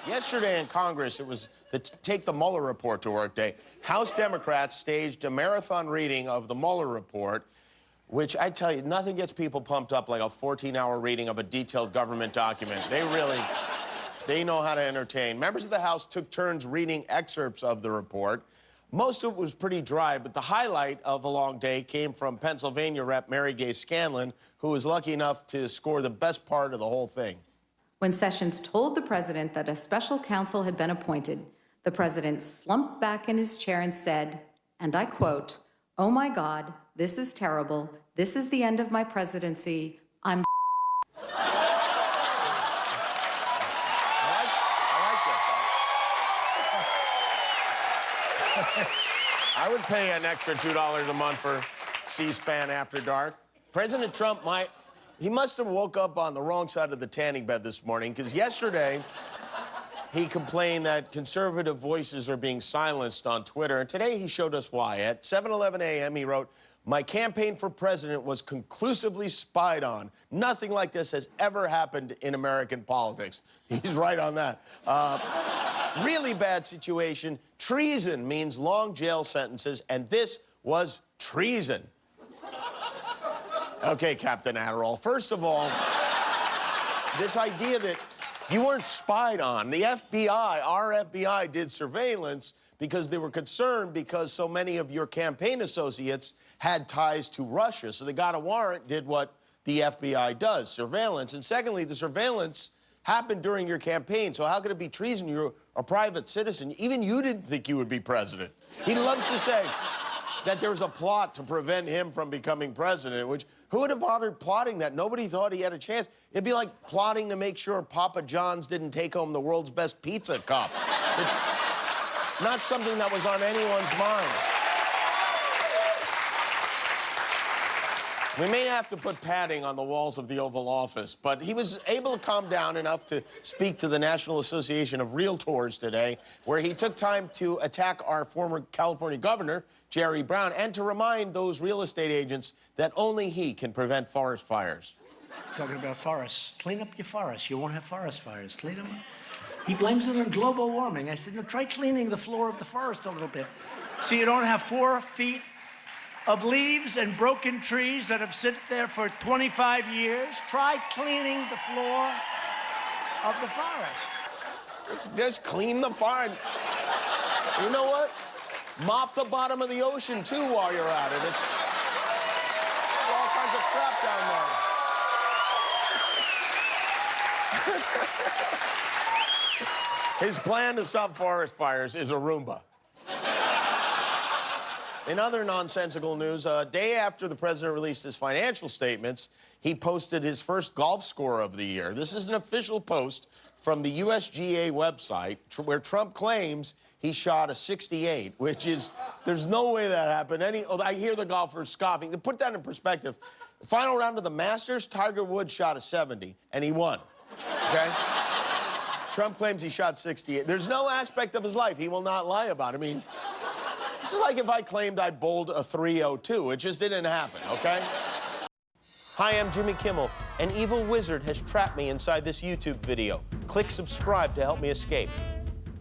Yesterday in Congress, it was the Take the Mueller report to work day. House Democrats staged a marathon reading of the Mueller report, which I tell you, nothing gets people pumped up like a 14-hour reading of a detailed government document. They know how to entertain. Members of the House took turns reading excerpts of the report. Most of it was pretty dry, but the highlight of a long day came from Pennsylvania Rep. Mary Kay Scanlon, who was lucky enough to score the best part of the whole thing. When Sessions told the president that a special counsel had been appointed, the president slumped back in his chair and said, and I quote, "Oh my God, this is terrible. This is the end of my presidency. I'm I would pay an extra $2 a month for C-SPAN After Dark. President Trump he must have woke up on the wrong side of the tanning bed this morning, because yesterday he complained that conservative voices are being silenced on Twitter, and today he showed us why. At 7:11 a.m. he wrote, "My campaign for president was conclusively spied on. Nothing like this has ever happened in American politics." He's right on that. Really bad situation. Treason means long jail sentences, and this was treason. Okay, Captain Adderall. First of all, this idea that you weren't spied on. The FBI, our FBI, did surveillance because they were concerned because so many of your campaign associates had ties to Russia. So they got a warrant, did what the FBI does, surveillance. And secondly, the surveillance happened during your campaign, so how could it be treason? You're a private citizen. Even you didn't think you would be president. He loves to say that there was a plot to prevent him from becoming president, which, who would have bothered plotting that? Nobody thought he had a chance. It'd be like plotting to make sure Papa John's didn't take home the world's best pizza cup. It's not something that was on anyone's mind. We may have to put padding on the walls of the Oval Office, but he was able to calm down enough to speak to the National Association of Realtors today, where he took time to attack our former California governor, Jerry Brown, and to remind those real estate agents that only he can prevent forest fires. Talking about forests. Clean up your forests. You won't have forest fires. Clean them up. He blames it on global warming. I said, no, try cleaning the floor of the forest a little bit so you don't have 4 feet of leaves and broken trees that have sit there for 25 years. Try cleaning the floor of the forest. Just clean the farm. You know what? Mop the bottom of the ocean, too, while you're at it. It's all kinds of crap down there. His plan to stop forest fires is a Roomba. In other nonsensical news, a day after the president released his financial statements, he posted his first golf score of the year. This is an official post from the USGA website where Trump claims he shot a 68, which is, there's no way that happened. I hear the golfers scoffing. To put that in perspective, the final round of the Masters, Tiger Woods shot a 70, and he won, okay? Trump claims he shot 68. There's no aspect of his life he will not lie about. I mean, this is like if I claimed I bowled a 302. It just didn't happen, okay? Hi, I'm Jimmy Kimmel. An evil wizard has trapped me inside this YouTube video. Click subscribe to help me escape.